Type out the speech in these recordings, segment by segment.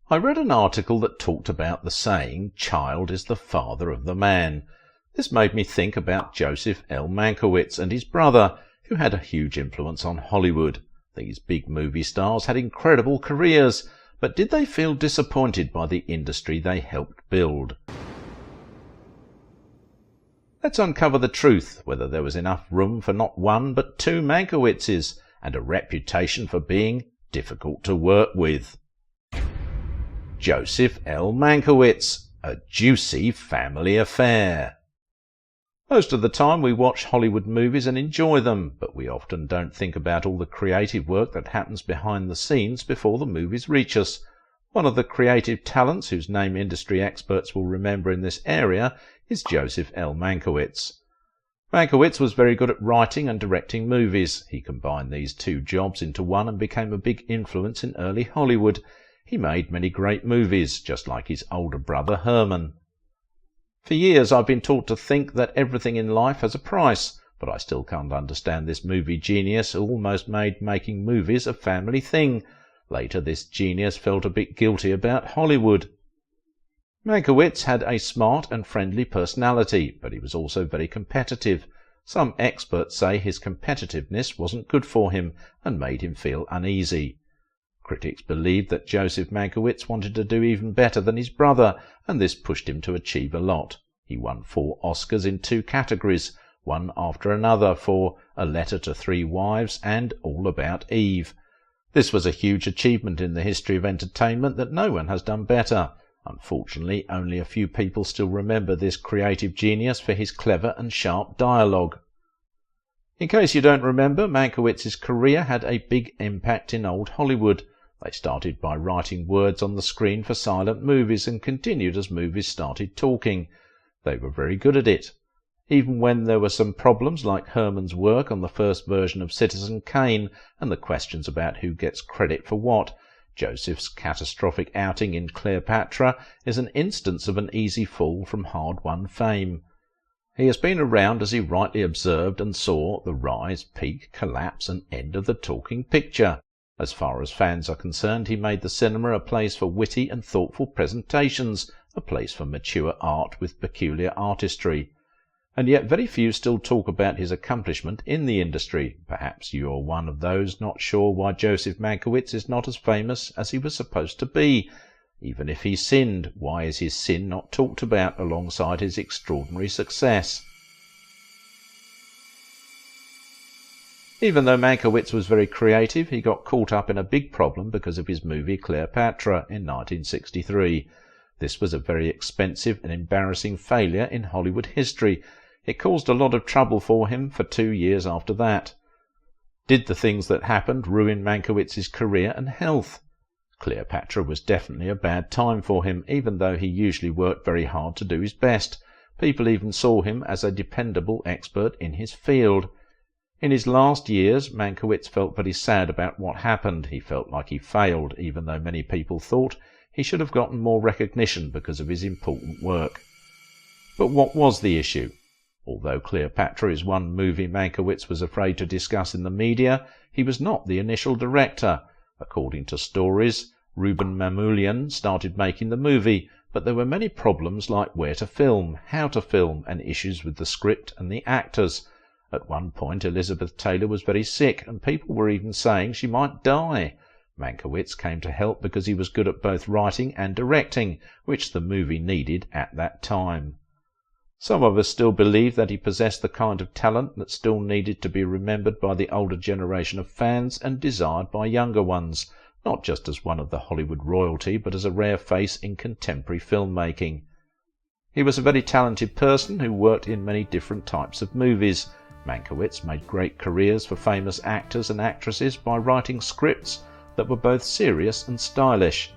I read an article that talked about the saying, "Child is the father of the man." This made me think about Joseph L. Mankiewicz and his brother, who had a huge influence on Hollywood. These big movie stars had incredible careers, but did they feel disappointed by the industry they helped build? Let's uncover the truth, whether there was enough room for not one but two Mankiewiczes, and a reputation for being difficult to work with. Joseph L. Mankiewicz, a juicy family affair. Most of the time we watch Hollywood movies and enjoy them, but we often don't think about all the creative work that happens behind the scenes before the movies reach us. One of the creative talents whose name industry experts will remember in this area is Joseph L. Mankiewicz. Mankiewicz was very good at writing and directing movies. He combined these two jobs into one and became a big influence in early Hollywood. He made many great movies, just like his older brother Herman. For years I've been taught to think that everything in life has a price, but I still can't understand this movie genius who almost made making movies a family thing. Later this genius felt a bit guilty about Hollywood. Mankiewicz had a smart and friendly personality, but he was also very competitive. Some experts say his competitiveness wasn't good for him and made him feel uneasy. Critics believed that Joseph Mankiewicz wanted to do even better than his brother, and this pushed him to achieve a lot. He won 4 Oscars in 2 categories, one after another, for A Letter to 3 Wives and All About Eve. This was a huge achievement in the history of entertainment that no one has done better. Unfortunately, only a few people still remember this creative genius for his clever and sharp dialogue. In case you don't remember, Mankiewicz's career had a big impact in old Hollywood. They started by writing words on the screen for silent movies and continued as movies started talking. They were very good at it. Even when there were some problems like Herman's work on the first version of Citizen Kane and the questions about who gets credit for what, Joseph's catastrophic outing in Cleopatra is an instance of an easy fall from hard-won fame. He has been around, as he rightly observed, and saw the rise, peak, collapse and end of the talking picture. As far as fans are concerned, he made the cinema a place for witty and thoughtful presentations, a place for mature art with peculiar artistry. And yet very few still talk about his accomplishment in the industry. Perhaps you are one of those not sure why Joseph Mankiewicz is not as famous as he was supposed to be. Even if he sinned, why is his sin not talked about alongside his extraordinary success? Even though Mankiewicz was very creative, he got caught up in a big problem because of his movie Cleopatra in 1963. This was a very expensive and embarrassing failure in Hollywood history. It caused a lot of trouble for him for 2 years after that. Did the things that happened ruin Mankiewicz's career and health? Cleopatra was definitely a bad time for him, even though he usually worked very hard to do his best. People even saw him as a dependable expert in his field. In his last years, Mankiewicz felt very sad about what happened. He felt like he failed, even though many people thought he should have gotten more recognition because of his important work. But what was the issue? Although Cleopatra is one movie Mankiewicz was afraid to discuss in the media, he was not the initial director. According to stories, Ruben Mamoulian started making the movie, but there were many problems like where to film, how to film, and issues with the script and the actors. At one point Elizabeth Taylor was very sick, and people were even saying she might die. Mankiewicz came to help because he was good at both writing and directing, which the movie needed at that time. Some of us still believe that he possessed the kind of talent that still needed to be remembered by the older generation of fans and desired by younger ones, not just as one of the Hollywood royalty, but as a rare face in contemporary filmmaking. He was a very talented person who worked in many different types of movies. Mankiewicz made great careers for famous actors and actresses by writing scripts that were both serious and stylish.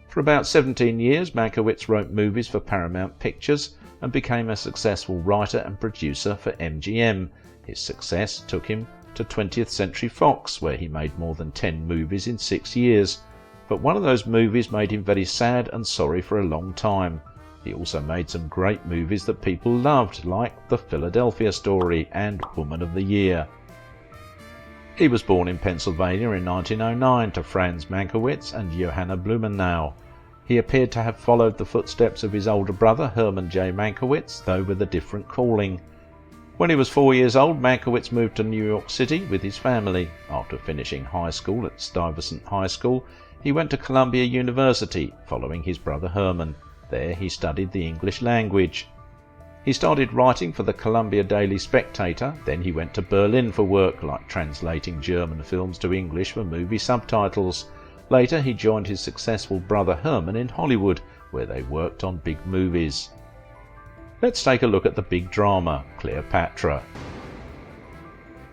For about 17 years, Mankiewicz wrote movies for Paramount Pictures and became a successful writer and producer for MGM. His success took him to 20th Century Fox, where he made more than 10 movies in 6 years. But one of those movies made him very sad and sorry for a long time. He also made some great movies that people loved, like The Philadelphia Story and Woman of the Year. He was born in Pennsylvania in 1909 to Franz Mankiewicz and Johanna Blumenau. He appeared to have followed the footsteps of his older brother Hermann J. Mankiewicz, though with a different calling. When he was 4 years old, Mankiewicz moved to New York City with his family. After finishing high school at Stuyvesant High School, he went to Columbia University, following his brother Hermann. There he studied the English language. He started writing for the Columbia Daily Spectator, then he went to Berlin for work, like translating German films to English for movie subtitles. Later he joined his successful brother Hermann in Hollywood, where they worked on big movies. Let's take a look at the big drama, Cleopatra.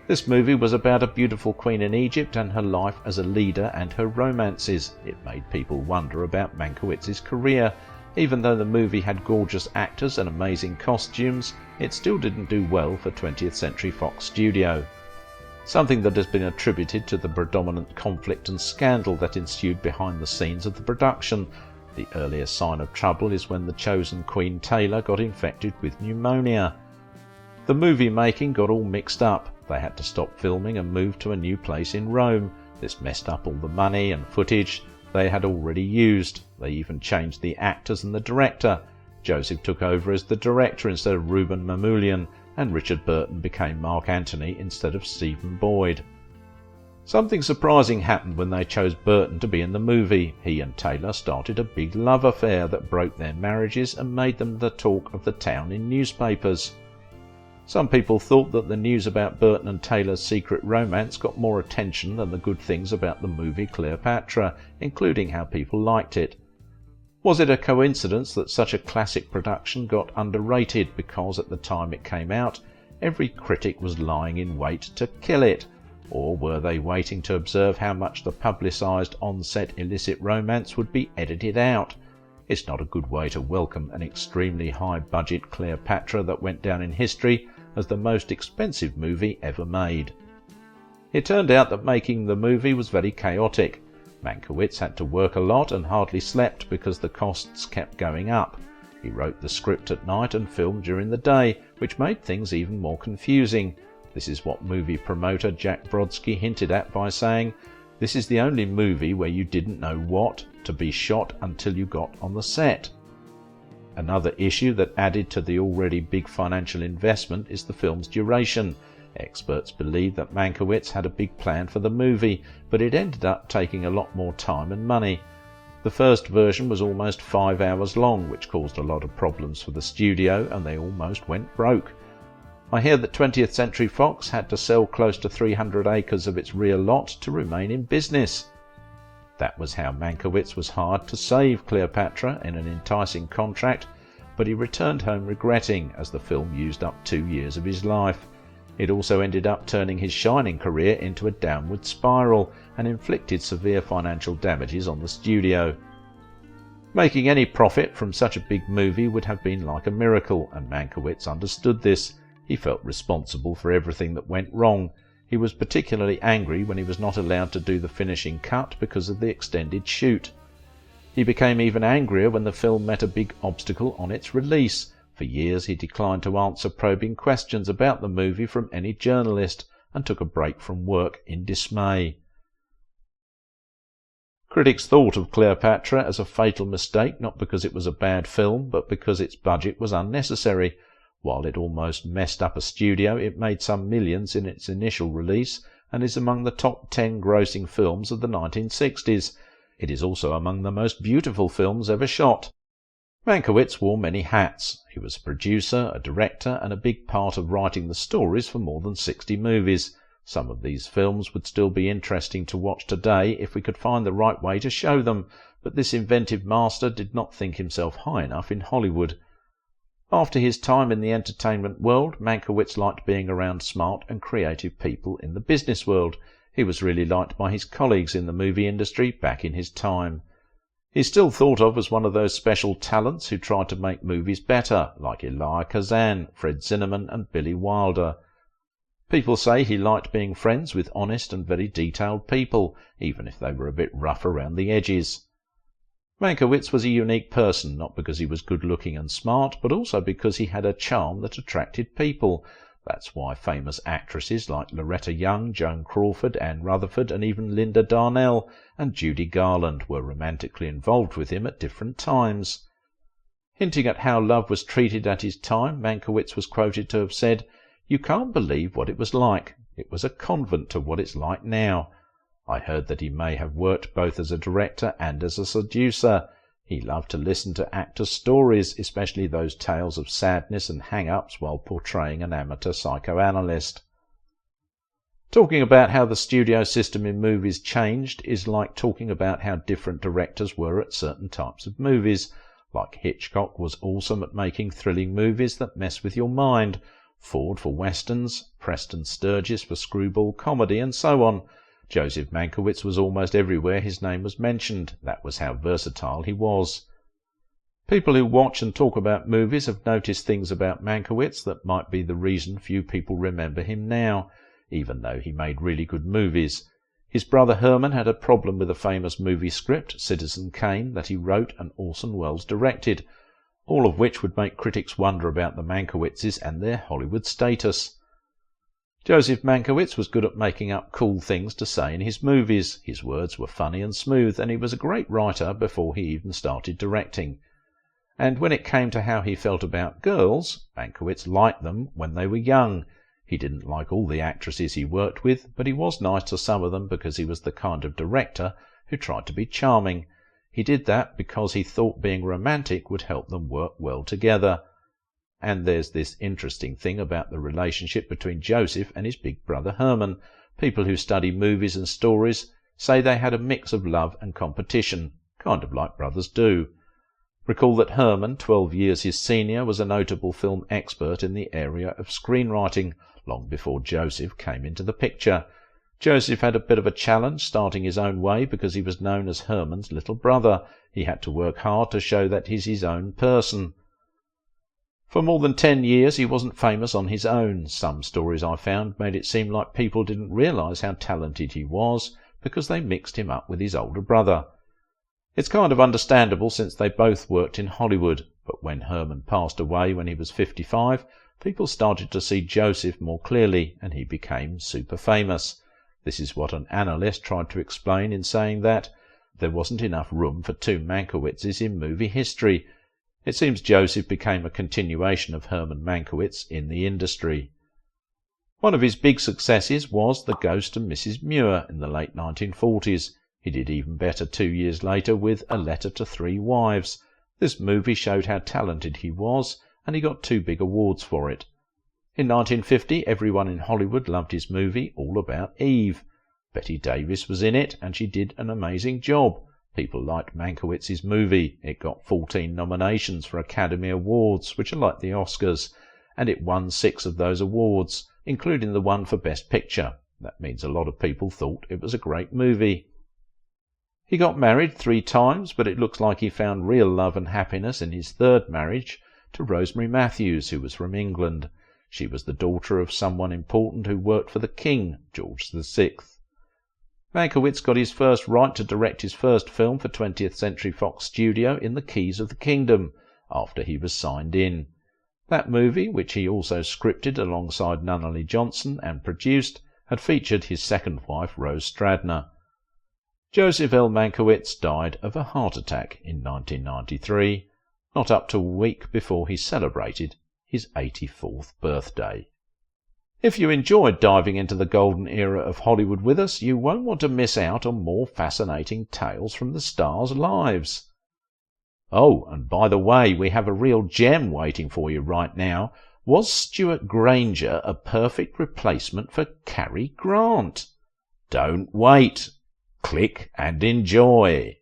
This movie was about a beautiful queen in Egypt and her life as a leader and her romances. It made people wonder about Mankiewicz's career. Even though the movie had gorgeous actors and amazing costumes, it still didn't do well for 20th Century Fox Studio. Something that has been attributed to the predominant conflict and scandal that ensued behind the scenes of the production. The earliest sign of trouble is when the chosen Queen Taylor got infected with pneumonia. The movie making got all mixed up. They had to stop filming and move to a new place in Rome. This messed up all the money and footage they had already used. They even changed the actors and the director. Joseph took over as the director instead of Reuben Mamoulian, and Richard Burton became Mark Antony instead of Stephen Boyd. Something surprising happened when they chose Burton to be in the movie. He and Taylor started a big love affair that broke their marriages and made them the talk of the town in newspapers. Some people thought that the news about Burton and Taylor's secret romance got more attention than the good things about the movie Cleopatra, including how people liked it. Was it a coincidence that such a classic production got underrated because at the time it came out, every critic was lying in wait to kill it? Or were they waiting to observe how much the publicised on-set illicit romance would be edited out? It's not a good way to welcome an extremely high-budget Cleopatra that went down in history as the most expensive movie ever made. It turned out that making the movie was very chaotic. Mankiewicz had to work a lot and hardly slept because the costs kept going up. He wrote the script at night and filmed during the day, which made things even more confusing. This is what movie promoter Jack Brodsky hinted at by saying, "This is the only movie where you didn't know what to be shot until you got on the set." Another issue that added to the already big financial investment is the film's duration. Experts believe that Mankiewicz had a big plan for the movie, but it ended up taking a lot more time and money. The first version was almost 5 hours long, which caused a lot of problems for the studio, and they almost went broke. I hear that 20th Century Fox had to sell close to 300 acres of its rear lot to remain in business. That was how Mankiewicz was hired to save Cleopatra in an enticing contract, but he returned home regretting, as the film used up 2 years of his life. It also ended up turning his shining career into a downward spiral and inflicted severe financial damages on the studio. Making any profit from such a big movie would have been like a miracle, and Mankiewicz understood this. He felt responsible for everything that went wrong. He was particularly angry when he was not allowed to do the finishing cut because of the extended shoot. He became even angrier when the film met a big obstacle on its release. For years he declined to answer probing questions about the movie from any journalist and took a break from work in dismay. Critics thought of Cleopatra as a fatal mistake, not because it was a bad film, but because its budget was unnecessary. While it almost messed up a studio, it made some millions in its initial release and is among the top 10 grossing films of the 1960s. It is also among the most beautiful films ever shot. Mankiewicz wore many hats. He was a producer, a director, and a big part of writing the stories for more than 60 movies. Some of these films would still be interesting to watch today if we could find the right way to show them, but this inventive master did not think himself high enough in Hollywood. After his time in the entertainment world, Mankiewicz liked being around smart and creative people in the business world. He was really liked by his colleagues in the movie industry back in his time. He's still thought of as one of those special talents who tried to make movies better, like Elia Kazan, Fred Zinnemann and Billy Wilder. People say he liked being friends with honest and very detailed people, even if they were a bit rough around the edges. Mankiewicz was a unique person, not because he was good-looking and smart, but also because he had a charm that attracted people. That's why famous actresses like Loretta Young, Joan Crawford, Anne Rutherford, and even Linda Darnell and Judy Garland were romantically involved with him at different times. Hinting at how love was treated at his time, Mankiewicz was quoted to have said, "You can't believe what it was like. It was a convent to what it's like now." I heard that he may have worked both as a director and as a seducer. He loved to listen to actors' stories, especially those tales of sadness and hang-ups while portraying an amateur psychoanalyst. Talking about how the studio system in movies changed is like talking about how different directors were at certain types of movies. Like Hitchcock was awesome at making thrilling movies that mess with your mind, Ford for westerns, Preston Sturges for screwball comedy, and so on. Joseph Mankiewicz was almost everywhere his name was mentioned. That was how versatile he was. People who watch and talk about movies have noticed things about Mankiewicz that might be the reason few people remember him now, even though he made really good movies. His brother Herman had a problem with a famous movie script, Citizen Kane, that he wrote and Orson Welles directed, all of which would make critics wonder about the Mankiewiczes and their Hollywood status. Joseph Mankiewicz was good at making up cool things to say in his movies. His words were funny and smooth, and he was a great writer before he even started directing. And when it came to how he felt about girls, Mankiewicz liked them when they were young. He didn't like all the actresses he worked with, but he was nice to some of them because he was the kind of director who tried to be charming. He did that because he thought being romantic would help them work well together. And there's this interesting thing about the relationship between Joseph and his big brother Herman. People who study movies and stories say they had a mix of love and competition, kind of like brothers do. Recall that Herman, 12 years his senior, was a notable film expert in the area of screenwriting, long before Joseph came into the picture. Joseph had a bit of a challenge starting his own way because he was known as Herman's little brother. He had to work hard to show that he's his own person. For more than 10 years he wasn't famous on his own. Some stories I found made it seem like people didn't realise how talented he was because they mixed him up with his older brother. It's kind of understandable since they both worked in Hollywood, but when Herman passed away when he was 55, people started to see Joseph more clearly and he became super famous. This is what an analyst tried to explain in saying that there wasn't enough room for two Mankiewiczes in movie history. It seems Joseph became a continuation of Herman Mankiewicz in the industry. One of his big successes was The Ghost of Mrs. Muir in the late 1940s. He did even better 2 years later with A Letter to Three Wives. This movie showed how talented he was, and he got 2 big awards for it. In 1950, everyone in Hollywood loved his movie All About Eve. Bette Davis was in it, and she did an amazing job. People liked Mankiewicz's movie. It got 14 nominations for Academy Awards, which are like the Oscars, and it won 6 of those awards, including the one for Best Picture. That means a lot of people thought it was a great movie. He got married 3 times, but it looks like he found real love and happiness in his 3rd marriage to Rosemary Matthews, who was from England. She was the daughter of someone important who worked for the King, George VI. Mankiewicz got his first right to direct his first film for 20th Century Fox Studio in The Keys of the Kingdom, after he was signed in. That movie, which he also scripted alongside Nunnally Johnson and produced, had featured his second wife Rose Stradner. Joseph L. Mankiewicz died of a heart attack in 1993, not up to a week before he celebrated his 84th birthday. If you enjoyed diving into the golden era of Hollywood with us, you won't want to miss out on more fascinating tales from the stars' lives. Oh, and by the way, we have a real gem waiting for you right now. Was Stuart Granger a perfect replacement for Cary Grant? Don't wait. Click and enjoy.